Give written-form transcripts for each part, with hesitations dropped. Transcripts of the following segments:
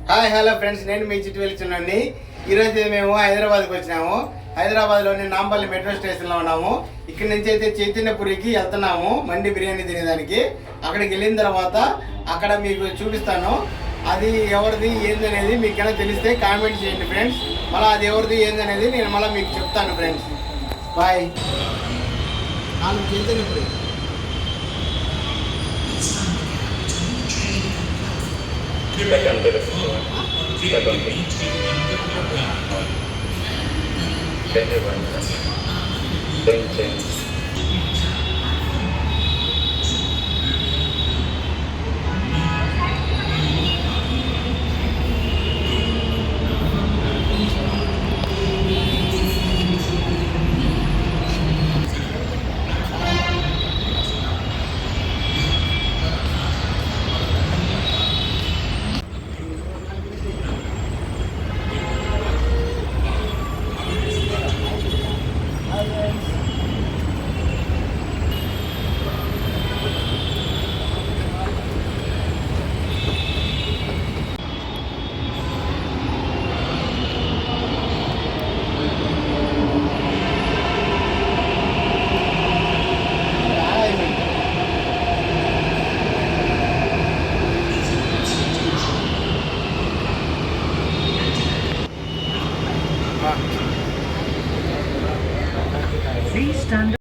Hi hello friends, నేను మీ చిట్టు వెళ్తున్నాండి. ఈరోజు మేము హైదరాబాద్కి వచ్చినాము. హైదరాబాద్లోని నాంపల్లి మెట్రో స్టేషన్లో ఉన్నాము. ఇక్కడ నుంచి అయితే చైతన్యపురికి వెళ్తున్నాము మండి బిర్యానీ తినేదానికి. అక్కడికి వెళ్ళిన తర్వాత అక్కడ మీకు చూపిస్తాను. అది ఎవరిది ఏందనేది మీకైనా తెలిస్తే కామెంట్ చేయండి ఫ్రెండ్స్. మళ్ళీ అది ఎవరిది ఏందనేది నేను మళ్ళీ మీకు చెప్తాను friends. Bye. Chaitanyapuri Please stand up.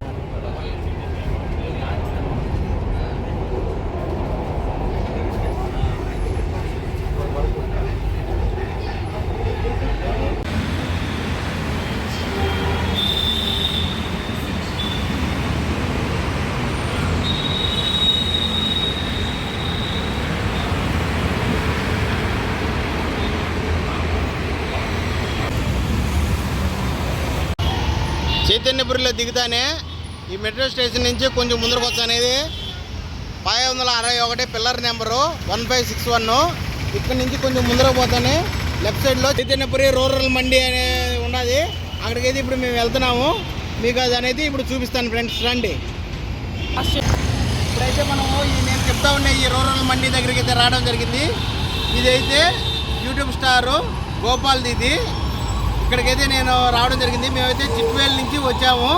చైతన్యపురిలో దిగుతానే ఈ మెట్రో స్టేషన్ నుంచి కొంచెం ముందరకు వస్తానేది 561 పిల్లర్ నెంబరు 1561. ఇక్కడ నుంచి కొంచెం ముందరకు పోతానే లెఫ్ట్ సైడ్లో చైతన్యపురి రూరల్ మండి అనేది ఉన్నది. అక్కడికైతే ఇప్పుడు మేము వెళ్తున్నాము. మీకు అది అనేది ఇప్పుడు చూపిస్తాను ఫ్రెండ్స్, రండి. ఇప్పుడైతే మనము నేను చెప్తా ఉన్న ఈ రూరల్ మండి దగ్గరికి అయితే రావడం జరిగింది. ఇదైతే యూట్యూబ్ స్టారు గోపాల్ది ఇది. ఇక్కడికైతే నేను రావడం జరిగింది. మేమైతే చిట్వేల్ నుంచి వచ్చాము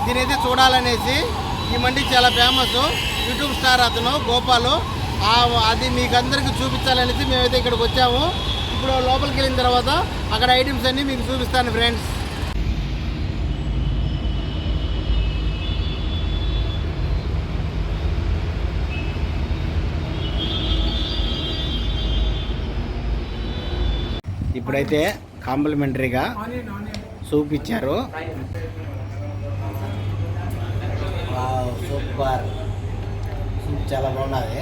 దీనైతే చూడాలనేసి. ఈ మండి చాలా ఫేమస్. యూట్యూబ్ స్టార్ అతను గోపాలు. అది మీకు అందరికీ చూపించాలనేసి మేమైతే ఇక్కడికి వచ్చాము. ఇప్పుడు లోపలికి వెళ్ళిన తర్వాత అక్కడ ఐటమ్స్ అన్నీ మీకు చూపిస్తాను ఫ్రెండ్స్. ఇప్పుడైతే కాంప్లిమెంటరీగా సూప్ ఇచ్చారు. సూపర్, సూప్ చాలా బాగున్నది.